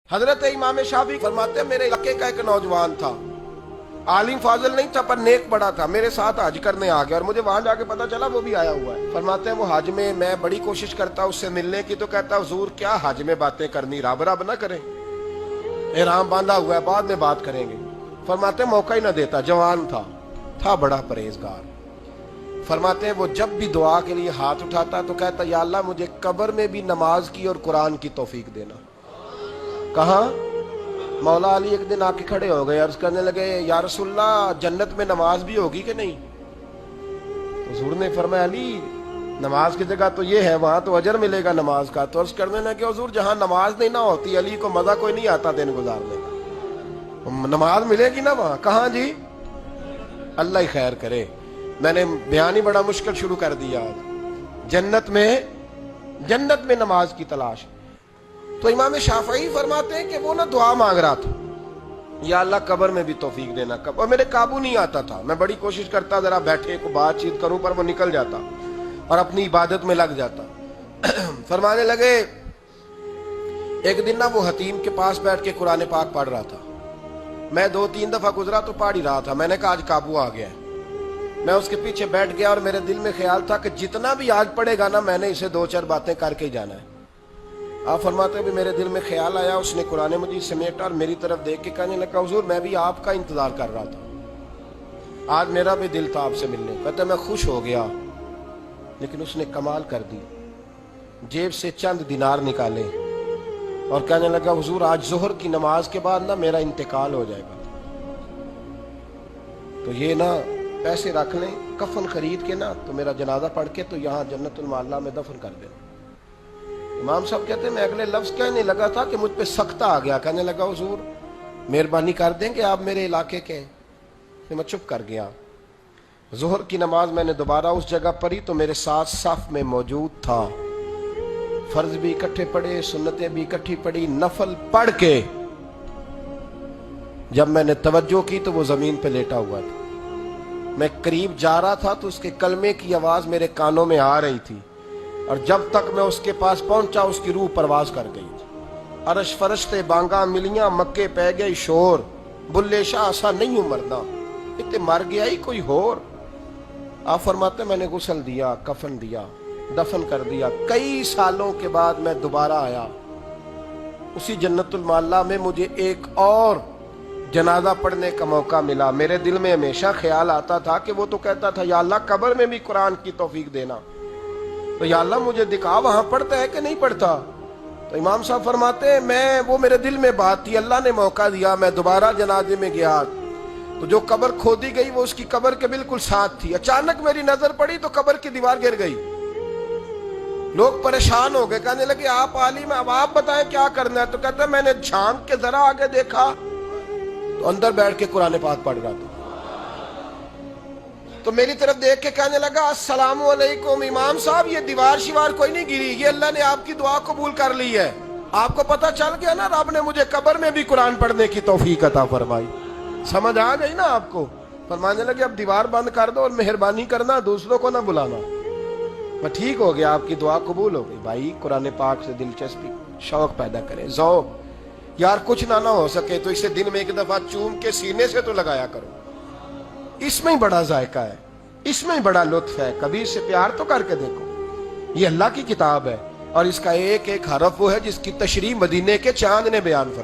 हजरत इमाम शाफी फरमाते हैं, मेरे इलाके का एक नौजवान था, आलिम फाजिल नहीं था पर नेक बड़ा था, मेरे साथ हज करने आ गया और मुझे वहां जाके पता चला वो भी आया हुआ है। फरमाते हैं वो हज में मैं बड़ी कोशिश करता उससे मिलने की, तो कहता हुजूर क्या हज में बातें करनी, रब रब ना करें, एहराम बांधा हुआ है, बाद में बात करेंगे। फरमाते हैं मौका ही ना देता, जवान था बड़ा परहेजगार। फरमाते हैं वो जब भी दुआ के लिए हाथ उठाता तो कहता या अल्लाह मुझे कब्र में भी नमाज की और कुरान की तौफीक देना। कहा मौला अली एक दिन आके खड़े हो गए, अर्ज करने लगे या रसूलल्लाह जन्नत में नमाज भी होगी कि नहीं? तो हुजूर ने फरमाया अली नमाज की जगह तो ये है, वहां तो अजर मिलेगा नमाज का। तो अर्ज करने लगे हुजूर जहां नमाज नहीं ना होती अली को मजा कोई नहीं आता दिन गुजारने का, नमाज मिलेगी ना वहां? कहां जी? अल्लाह ही खैर करे, मैंने बयान ही बड़ा मुश्किल शुरू कर दिया। जन्नत में नमाज की तलाश। तो इमाम शाफई फरमाते हैं कि वो ना दुआ मांग रहा था, या अल्लाह कब्र में भी तौफीक देना। और मेरे काबू नहीं आता था, मैं बड़ी कोशिश करता जरा बैठे को बातचीत करूं, पर वो निकल जाता और अपनी इबादत में लग जाता। फरमाने लगे एक दिन ना वो हतीम के पास बैठ के कुरान पाक पढ़ रहा था, मैं 2-3 दफा गुजरा तो पढ़ ही रहा था। मैंने कहा आज काबू आ गया है। मैं उसके पीछे बैठ गया और मेरे दिल में ख्याल था कि जितना भी आज पढ़ेगा ना मैंने इसे 2-4 बातें करके ही जाना है। आप फरमाते भी मेरे दिल में ख्याल आया, उसने कुरान मजीद समेटा और मेरी तरफ देख के कहने लगा हुजूर मैं भी आपका इंतजार कर रहा था, आज मेरा भी दिल था आपसे मिलने। कहते मैं खुश हो गया, लेकिन उसने कमाल कर दी, जेब से चंद दिनार निकाले और कहने लगा हुजूर आज जोहर की नमाज के बाद ना मेरा इंतकाल हो जाएगा, तो ये ना पैसे रख लें, कफन खरीद के ना तो मेरा जनाजा पढ़ के तो यहाँ जन्नतुल माला में दफन कर देना। इमाम साहब कहते हैं मैं अगले लफ्ज कहने लगा था कि मुझ पे सख्ता आ गया, कहने लगा हुजूर मेहरबानी कर देंगे आप मेरे इलाके के। मैं चुप कर गया। जोहर की नमाज मैंने दोबारा उस जगह पढ़ी तो मेरे साथ साफ में मौजूद था, फर्ज भी इकट्ठे पढ़े, सुन्नतें भी इकट्ठी पढ़ी, नफल पढ़ के जब मैंने तवज्जो की तो वो जमीन पे लेटा हुआ था। मैं करीब जा रहा था तो उसके कलमे की आवाज मेरे कानों में आ रही थी और जब तक मैं उसके पास पहुंचा उसकी रूह परवाज कर गई। अरश फरश्ते बांगा मिलियां, मक्के पै गई शोर, बुल्ले शाह सा नहीं मरना, इतने मर गया ही कोई होर। आप फरमाते मैंने गुस्ल दिया, कफन दिया, दफन कर दिया। कई सालों के बाद मैं दोबारा आया, उसी जन्नतुल माला में मुझे एक और जनाजा पढ़ने का मौका मिला। मेरे दिल में हमेशा ख्याल आता था कि वो तो कहता था या अल्लाह कब्र में भी कुरान की तौफीक देना, तो या अल्लाह मुझे दिखा वहां पढ़ता है कि नहीं पढ़ता। तो इमाम साहब फरमाते हैं मैं वो मेरे दिल में बात थी, अल्लाह ने मौका दिया, मैं दोबारा जनाजे में गया तो जो कब्र खोदी गई वो उसकी कब्र के बिल्कुल साथ थी। अचानक मेरी नजर पड़ी तो कब्र की दीवार गिर गई। लोग परेशान हो गए, कहने लगे आप आलिम अब आप बताएं क्या करना है? तो कहते मैंने झांक के जरा आगे देखा तो अंदर बैठ के कुरान पाक पढ़ रहा था। तो मेरी तरफ देख के कहने लगा अस्सलाम वालेकुम इमाम साहब, ये दीवार शिवार कोई नहीं गिरी, ये अल्लाह ने आपकी दुआ कबूल कर ली है। आपको पता चल गया ना रब ने मुझे कब्र में भी कुरान पढ़ने की तौफीक अता फरमाई। समझ आ गई ना आपको? फरमाने लगे अब दीवार बंद कर दो और मेहरबानी करना दूसरों को ना बुलाना। मैं ठीक हो गया, आपकी दुआ कबूल हो गई। भाई कुरान पाक से दिलचस्पी शौक पैदा करें, ज़ौक़। यार कुछ ना हो सके तो इसे दिन में एक दफा चूम के सीने से तो लगाया करो, इसमें ही बड़ा जायका है, इसमें ही बड़ा लुत्फ है। कभी इससे प्यार तो करके देखो। ये अल्लाह की किताब है और इसका एक एक हरफ वो है जिसकी तशरीह मदीने के चांद ने बयान फरमाई।